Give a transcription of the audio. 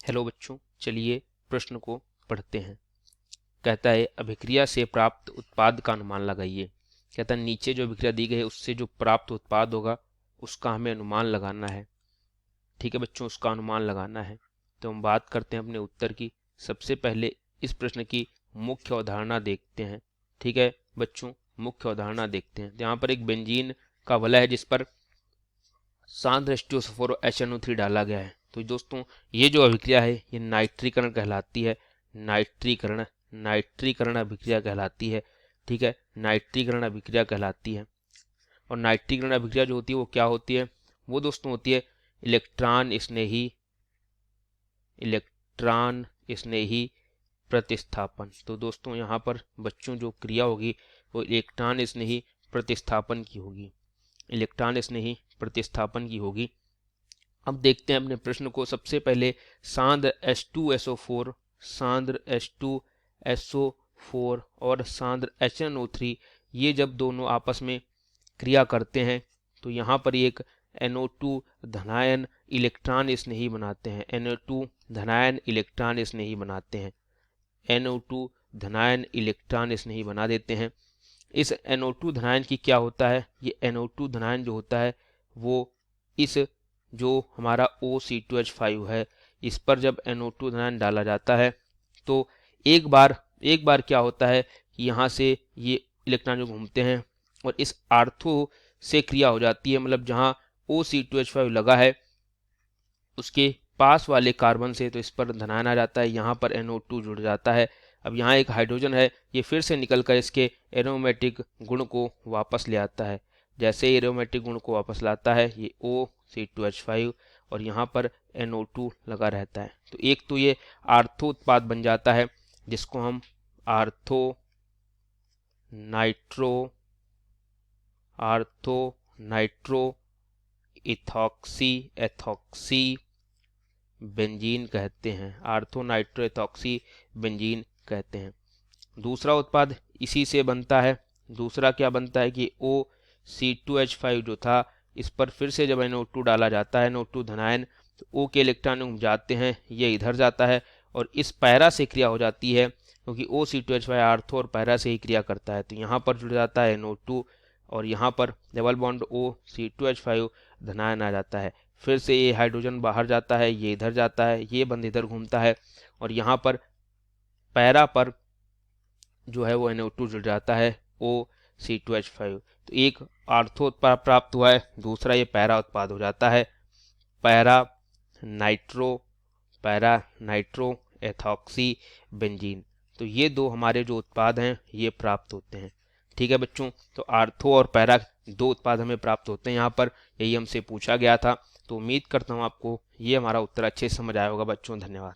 Hello बच्चों, चलिए प्रश्न को पढ़ते हैं। कहता है अभिक्रिया से प्राप्त उत्पाद का अनुमान लगाइए। कहता है नीचे जो अभिक्रिया दी गई है उससे जो प्राप्त उत्पाद होगा उसका हमें अनुमान लगाना है। ठीक है बच्चों, उसका अनुमान लगाना है। तो हम बात करते हैं अपने उत्तर की। सबसे पहले इस प्रश्न की मुख्य अवधारणा देखते हैं। ठीक है बच्चों, मुख्य अवधारणा देखते हैं। यहाँ पर एक बेंजीन का वलय है जिस पर सांद्र H2SO4 डाला गया है। तो दोस्तों ये जो अभिक्रिया है ये नाइट्रीकरण कहलाती है। नाइट्रीकरण अभिक्रिया कहलाती है। ठीक है, नाइट्रीकरण अभिक्रिया कहलाती है। और नाइट्रीकरण अभिक्रिया जो होती है वो क्या होती है? वो दोस्तों होती है इलेक्ट्रॉन स्नेही प्रतिस्थापन। तो दोस्तों यहाँ पर बच्चों जो क्रिया होगी वो इलेक्ट्रॉन स्नेही प्रतिस्थापन की होगी। इलेक्ट्रॉन स्नेही प्रतिस्थापन की होगी। अब देखते हैं अपने प्रश्न को। सबसे पहले सांद्र H2SO4 और सांद्र HNO3 ये जब दोनों आपस में क्रिया करते हैं तो यहाँ पर एक NO2 धनायन इलेक्ट्रॉन स्नेही बनाते हैं। NO2 धनायन इलेक्ट्रॉन स्नेही बनाते हैं। NO2 धनायन इलेक्ट्रॉन स्नेही बना देते हैं। इस NO2 धनायन की क्या होता है? ये NO2 धनायन जो होता है वो इस जो हमारा OC2H5 है इस पर जब NO2 धनायन डाला जाता है तो एक बार क्या होता है कि यहाँ से ये इलेक्ट्रॉन जो घूमते हैं और इस आर्थो से क्रिया हो जाती है। मतलब जहाँ OC2H5 लगा है उसके पास वाले कार्बन से तो इस पर धनायन आ जाता है, यहाँ पर NO2 जुड़ जाता है। अब यहाँ एक हाइड्रोजन है, ये फिर से निकलकर इसके एरोमेटिक गुण को वापस ले आता है। जैसे एरोमेटिक गुण को वापस लाता है ये OC2H5 और यहाँ पर NO2 लगा रहता है। तो एक तो ये आर्थो उत्पाद बन जाता है जिसको हम आर्थो नाइट्रो एथॉक्सी बेंजीन कहते हैं। आर्थो नाइट्रो एथॉक्सी बेंजीन कहते हैं। दूसरा उत्पाद इसी से बनता है। दूसरा क्या बनता है कि OC2H5 जो था इस पर फिर से जब NO2 डाला जाता है, NO2 धनायन, तो O के इलेक्ट्रॉन जाते हैं, ये इधर जाता है और इस पैरा से क्रिया हो जाती है क्योंकि OC2H5 आर्थो और पैरा से ही क्रिया करता है। तो यहाँ पर जुड़ जाता है NO2 और यहाँ पर डबल बॉन्ड OC2H5 धनायन आ जाता है। फिर से ये हाइड्रोजन बाहर जाता है, ये इधर जाता है, ये बंद इधर घूमता है और यहाँ पर पैरा पर जो है वो NO2 जुड़ जाता है OC2H5। तो एक आर्थो उत्पाद प्राप्त हुआ है, दूसरा ये पैरा उत्पाद हो जाता है, पैरा नाइट्रो एथॉक्सी बेंजीन। तो ये दो हमारे जो उत्पाद हैं ये प्राप्त होते हैं। ठीक है बच्चों, तो आर्थो और पैरा दो उत्पाद हमें प्राप्त होते हैं यहाँ पर, यही हमसे पूछा गया था। तो उम्मीद करता हूँ आपको ये हमारा उत्तर अच्छे से समझ आया होगा बच्चों। धन्यवाद।